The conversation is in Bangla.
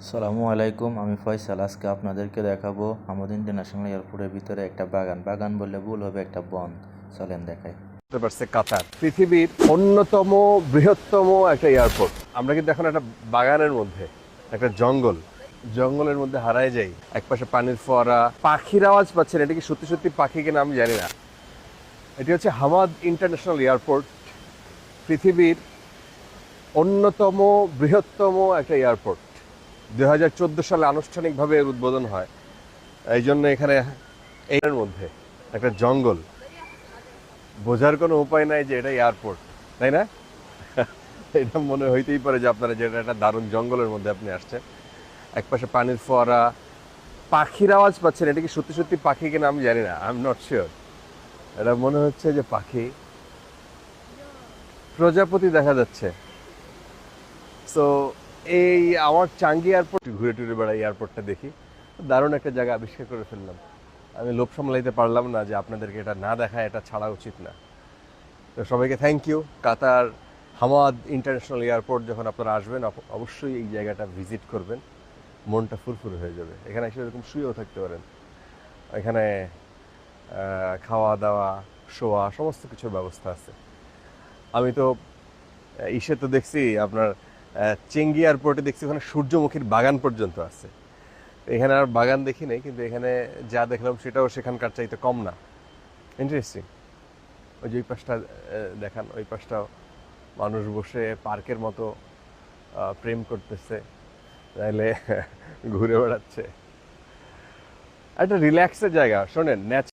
আসসালামু আলাইকুম, আমি ফয়সাল। আজকে আপনাদেরকে দেখাবো হামদ ইন্টারন্যাশনাল এয়ারপোর্টের ভিতরে একটা বাগান। বাগান বললে ভুল হবে, একটা বন। চলেন দেখাই। বুঝতে পারছে কাতার পৃথিবীর অন্যতম বৃহত্তম একটা এয়ারপোর্ট। আমরা কিন্তু এখন একটা বাগানের মধ্যে, একটা জঙ্গলের মধ্যে হারায় যাই। একপাশে পানির ফোয়ারা, পাখির আওয়াজ পাচ্ছেন। এটা কি সত্যি সত্যি পাখি কিনা আমি জানি না। এটি হচ্ছে হামাদ ইন্টারন্যাশনাল এয়ারপোর্ট, পৃথিবীর অন্যতম বৃহত্তম একটা এয়ারপোর্ট। 2014 সালে আনুষ্ঠানিকভাবে এর উদ্বোধন হয়। এই জন্য এখানে এর মধ্যে একটা জঙ্গল, বোঝার কোনো উপায় নাই যে এটা এয়ারপোর্ট, তাই না? এটা মনে হইতেই পারে যে আপনারা যেটা একটা দারুণ জঙ্গলের মধ্যে আপনি আসছেন। একপাশে পানির ফোয়ারা, পাখির আওয়াজ পাচ্ছেন। এটা কি সত্যি সত্যি পাখি কিনা আমি জানি না, আই এম নট শিওর। এটা মনে হচ্ছে যে পাখি, প্রজাপতি দেখা যাচ্ছে। সো এই আমার চাঙ্গি এয়ারপোর্ট ঘুরে টুরে বেড়াই, এয়ারপোর্টটা দেখি। দারুণ একটা জায়গা আবিষ্কার করে ফেললাম। আমি লোভ সামলাইতে পারলাম না যে আপনাদেরকে এটা না দেখায় এটা ছাড়া উচিত না। তো সবাইকে thank you. Qatar Hamad international airport যখন আপনারা আসবেন, অবশ্যই এই জায়গাটা ভিজিট করবেন। মনটা ফুরফুরে হয়ে যাবে। এখানে এসে এরকম শুয়েও থাকতে পারেন। এখানে খাওয়া দাওয়া, শোয়া, সমস্ত কিছুর ব্যবস্থা আছে। আমি তো ইসে তো দেখছি আপনার চেঙ্গি এয়ারপোর্টে দেখছি ওখানে সূর্যমুখীর বাগান পর্যন্ত আছে। এখানে আর বাগান দেখি নাই, কিন্তু এখানে যা দেখলাম সেটাও সেখানকার চাইতে কম না। ইন্টারেস্টিং। ওই যে ওই পাশটা দেখান, ওই পাশটাও মানুষ বসে পার্কের মতো প্রেম করতেছে, তাইলে ঘুরে বেড়াচ্ছে। একটা রিল্যাক্সের জায়গা। শোনেন,